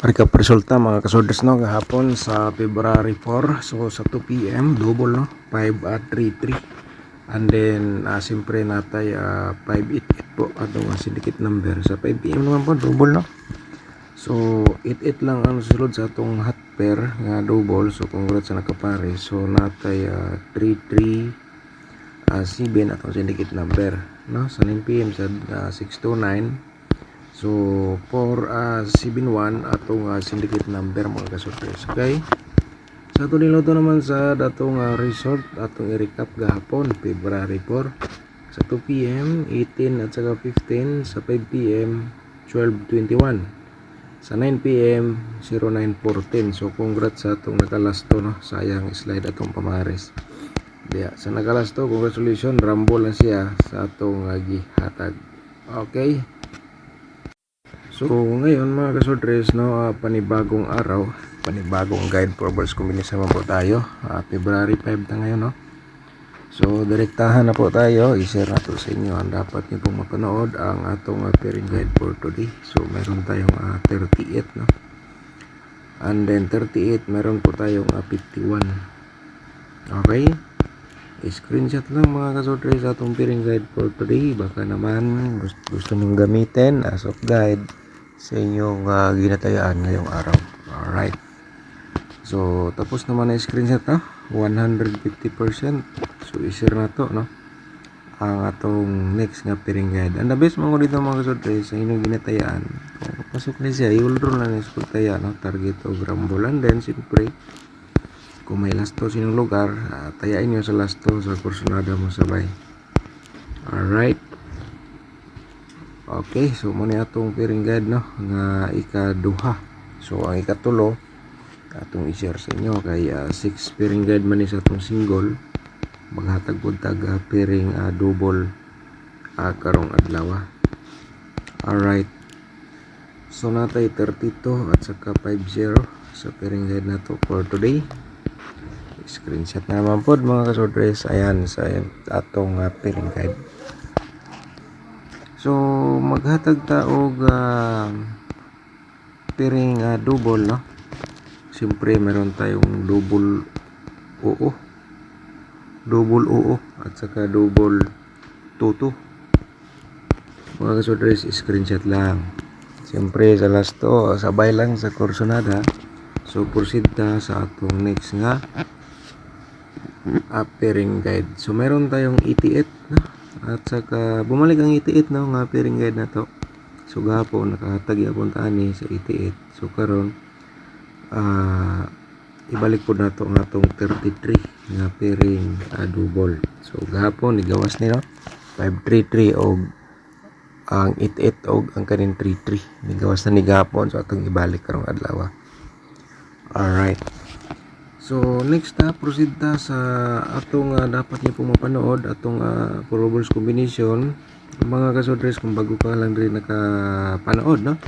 Recap resulta mga kasoders no gahapon sa February 4, so sa 2 PM double no 5 at 33, and then siyempre natay 588 po atong syndicate number sa 5 PM naman po double no. So 88 lang ang susulod sa atong hot pair nga double, so congrats sa nakapare. So natay 33 7 atong syndicate number no sa 9 PM sa 629. So, for 71 atong syndicate number mga kasurprise. Okay? Sa ito niluto naman sa datong resort atong i-recap gahapon, February 4. Sa 2 PM, 18 at saka 15. Sa 5 PM, 12:21. Sa 9 PM, 09:14. So, congrats sa atong nakalasto, no? Sayang slide atong pamares. Diya, sa nakalasto, congratulations, rambo lang siya sa atong gihatag. Okay? So ngayon mga kasodres no, panibagong araw, panibagong guide for balls combination po tayo. February 5 na ngayon no. So direktahan na po tayo, i-share na to sa inyo. Ang dapat niyo pong mapanood ang atong pairing guide for today. So meron tayong 38 no. And then 38 meron po tayong 51. Okay? I-screenshot lang mga kasodres sa atong pairing guide for today. Baka naman gusto niyong gamitin as of guide sa inyong ginatayaan ngayong araw. Alright. So, tapos naman na screenshot no? 150%. So, i-share na to, no? Ang atong next nga pairing guide. And the best mga dito mga kasodre sa inyong ginatayaan. Kung pasok na siya, i-uldraw na na sa taya, no? Target o rumble. And then, siyempre, kung may lasto sa inyong lugar, tayain nyo sa lasto sa kursunada mo sabay. Alright. Okay, so muna atong pairing guide no nga ikaduha. So ang ikatulo atong i-share sa inyo kay 6 pairing guide man sa atong single, maghatag pud tag pairing double karong adlaw. Alright. So natay 32 at saka 50 sa pairing guide nato for today. Screenshot na naman pod mga kasodres. Ayan sa atong pairing guide. So maghatag ta og pairing double no. Siyempre meron tayong double oo at saka double tutu. Mga kasodres, screenshot lang. Siyempre sa last to sabay lang sa kursonada. So proceed ta sa atong next nga pairing guide. So meron tayong 88 no? At saka bumalik ang 88 no nga pairing guide na to. So gahapon nakahatag yapon ta ani sa 88. So karon ibalik po nato ang atong 33 nga pairing double. So gahapon igawas ni no 533 og ang 88 og ang kanin 33. Nigawas na ni gahapon, so atong ibalik karong adlaw. Alright. So next proceed ta sa atong dapat niyo pong mapanood atong probables combination. Mga kasodres, kung bago ka lang rin nakapanood no,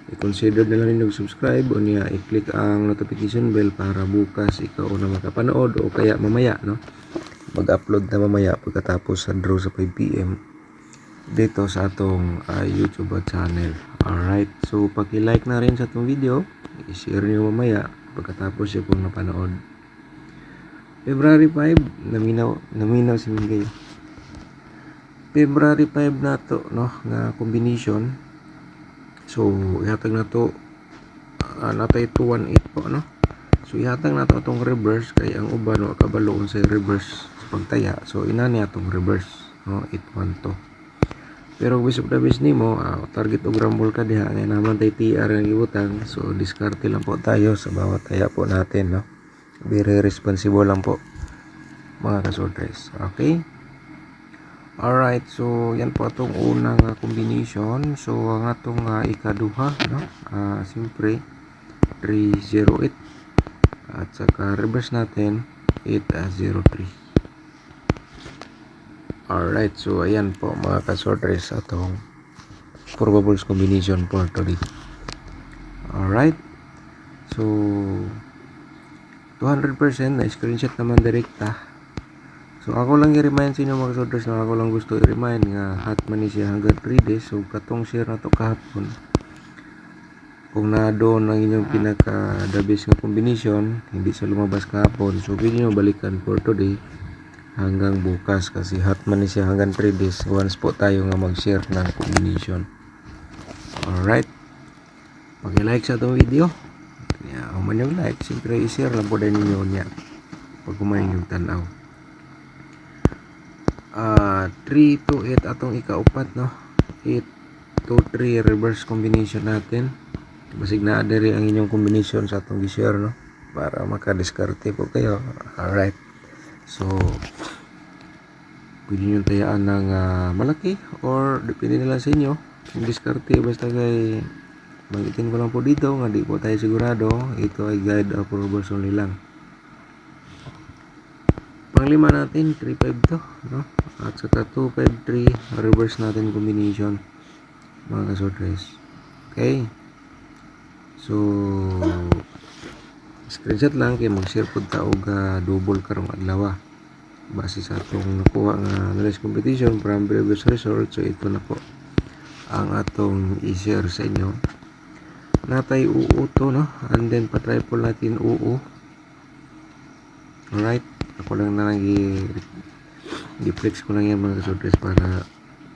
i-consider na lang ninyo subscribe o niya i-click ang notification bell para bukas ikaw na makapanood o kaya mamaya no, mag-upload na mamaya pagkatapos sa draw sa 5 PM dito sa atong YouTube channel. Alright, so paki-like na rin sa atong video, i-share niyo mamaya pagkatapos siya pong napanood. February 5, naminaw si Mingay. February 5 na to no nga combination. So ihatag na to natay 218 po no. So ihatag na to atong reverse kay ang uban no kabaloon sa reverse sa pagtaya. So inani atong reverse no 812. Pero bisog na bis nimo target og rumble ka diha ngay naman tay TR nga gibutang. So diskarte lang po tayo sa bawat taya po natin no. Very responsible lang po mga kasodres. Okay? Alright, so yan po atong unang combination. So ang atong ikaduha no, siyempre 308 at saka reverse natin 803. Alright, so ayan po mga kasodres atong probables combination for today. Alright, so 200% na screenshot naman direkta. So ako lang i-remind sa inyo mga kasodres na ako lang gusto i-remind nga hot man ni siya hanggang 3 days. So katong share na to kahapon kung na-doon ang inyong pinaka the best nga combination, hindi sa lumabas kahapon, so pwede nyo balikan for today hanggang bukas kasi hot man ni siya hanggang 3 days once po tayo nga mag-share ng combination. Alright, pag-like sa itong video, kung man yung like, siyempre i-share lang po din ninyo niya pag kumain yung tanaw. 3 to 8 atong ikaupat, no? 8 to 3 reverse combination natin. Basig na adere ang inyong combination sa atong i-share, no? Para makadiskarte po kayo. Alright, so pwede nyo tayaan ng malaki or depende na lang sa inyo yung diskarte. Basta kay magitin ko lang po dito nga di po tayo sigurado, ito ay guide approvals only lang. Panglima natin 3-5 to, no? At saka 2-5-3 reverse natin combination mga kasortres. Okay, so screenshot lang kay mag-share po ta og double karong adlaw base sa atong nakuha nga knowledge competition from previous result. So ito na po ang atong i-share sa inyo. Natay UU to, no? And then patry po natin UU. Alright, ako lang na i-flex ko lang yan mga kasortres para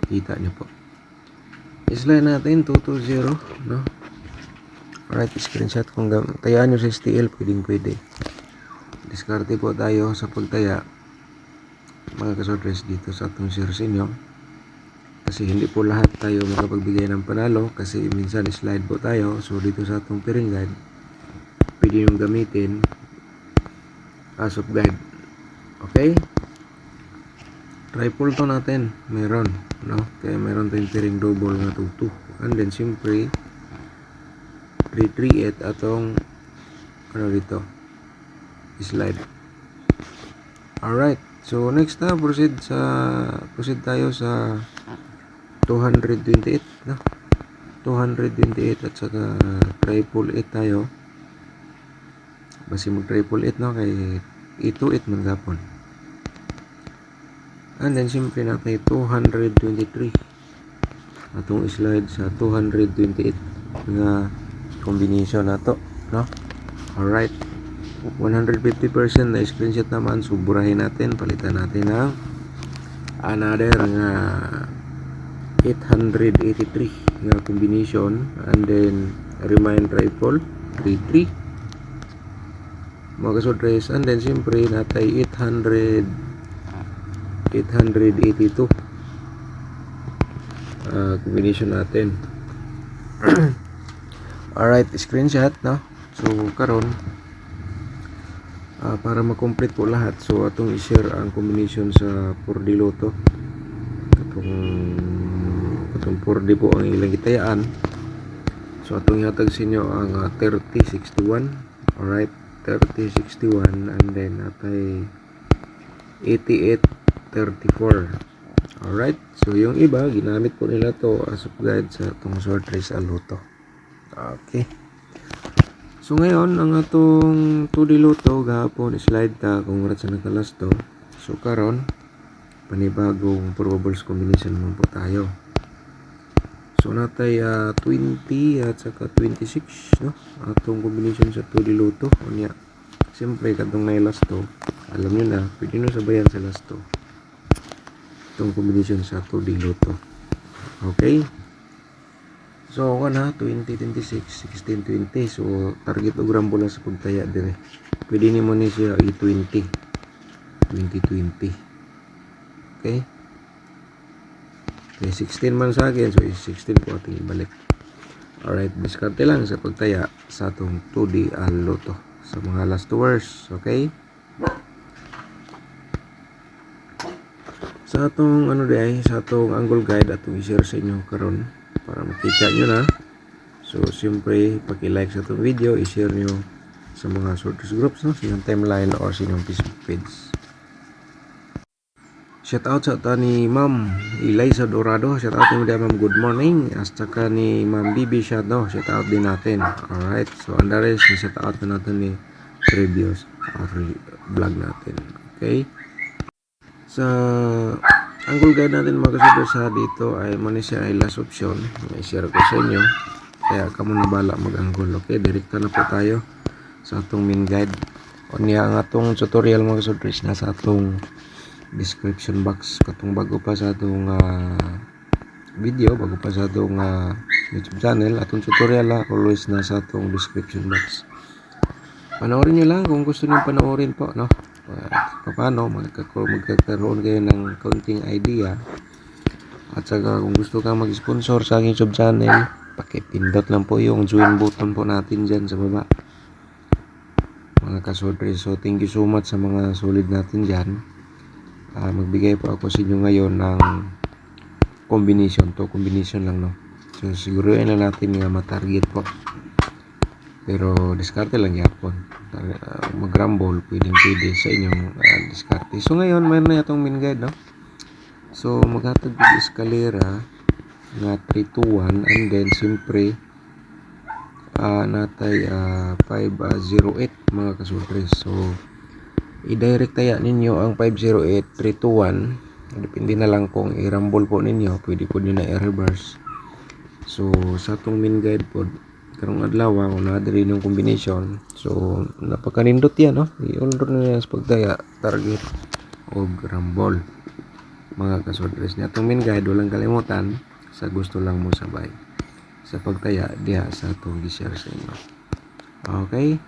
kita nyo po. Slide natin 220, no? Alright, screenshot kung tayaan nyo sa STL, pwede. Diskarte po tayo sa pagtaya mga kasortres dito sa atong share sa inyo, kasi hindi po lahat tayo makapagbigay ng panalo kasi minsan slide po tayo. So dito sa atong pairing guide, pwede yung gamitin as of guide. Okay, triple to natin meron, no? Kaya meron tayong pairing double nga 2-2, and then siyempre 3-3-8 atong ano dito slide. Alright, so next na proceed tayo sa 228, no? 228 at saka triple 8 tayo. Basi mag triple 8, no? Kay 8-8 man gapon. And then siyempre natin 223 atong slide sa 228 nga combination na to, no? Alright, 150% na screenshot naman. So burahin natin, palitan natin ng another nga 883 nga combination, and then remind triple 3-3 mga kasortres, and then siyempre natay 882 combination natin. Alright, screenshot, no? So karon para ma-complete po lahat, so atong i-share ang combination sa 4D Lotto. Atong 4D po ang ilang gitayaan. So atong ihatag sa inyo ang 3061. Alright, 3061, and then atay 8834. Alright, so yung iba ginamit po nila to as of guide sa atong short race Lotto. Okay, so ngayon ang atong 2D Lotto gahapon slide ta kung rat sa nakalasto. So karon panibagong probables combination naman po tayo. So natay 20 at saka 26, no? Atong combination sa 2D Lotto. Unya siyempre kadtong nay lasto, alam niyo na, pwede nyo sabayan sa lasto itong combination sa 2D Lotto. Okay, so na 20-26, 16-20. So target og rambo lang sa pagtaya dire. Pwede nimo ni siya i-20 20-20. Okay, 16 man sa akin, so 16 po ating ibalik. Alright, diskarte lang sa pagtaya sa atong 2D Lotto sa mga last hours. Okay, sa atong sa atong angle guide atong i-share sa inyo karon para makita nyo na. So siyempre paki-like sa itong video, i-share nyo sa mga sorters groups, no? Sa inyong timeline or sa inyong Facebook page. Shout out sa ata ni Ma'am Eliza Dorado. Shout out ni Ma'am, good morning. At saka ni Ma'am Bibi Shadow, shout out din natin. Alright, so ang rest shout out na natin ni previous vlog natin. Okay, sa angle guide natin mga kasubers dito ay muna siya ay last option. May share ko sa inyo. kaya kamo na bala mag-anggol. Okay, direkta na po tayo sa atong main guide. O niya ang atong tutorial mga kasudris na sa atong description box katong bago pa sa atong video, bago pa sa atong YouTube channel. Atong tutorial always na sa atong description box. Panoorin nyo lang kung gusto nyo panoorin po, no? Paano magkakaroon kayo ng kaunting idea. At saka kung gusto kang mag-sponsor sa aking YouTube channel, pakipindot lang po yung join button po natin dyan sa baba, mga kasodres. So thank you so much sa mga solid natin dyan. Magbigay po ako sa inyo ngayon ng combination lang, no? So siguruin na natin nga matarget po, pero diskarte lang yapon. Mag-rumble pwede sa inyong diskarte. So ngayon mayroon na itong main guide, no? So maghatag ng eskalera nga 321 and then siyempre natay 508 mga kasudres. So i-direct taya ninyo ang 508 321, depende na lang kung i-rumble po ninyo, pwede po nyo na i-reverse. So sa atong main guide po karong adlaw kung na-adri yung combination, so napakanindot yan, no? I-order na sa pagdaya target o rumble mga kasudres. Niya atong main guide, walang kalimutan, sa gusto lang mo sabay sa pagtaya diha sa atong gi-share sa inyo. Okay,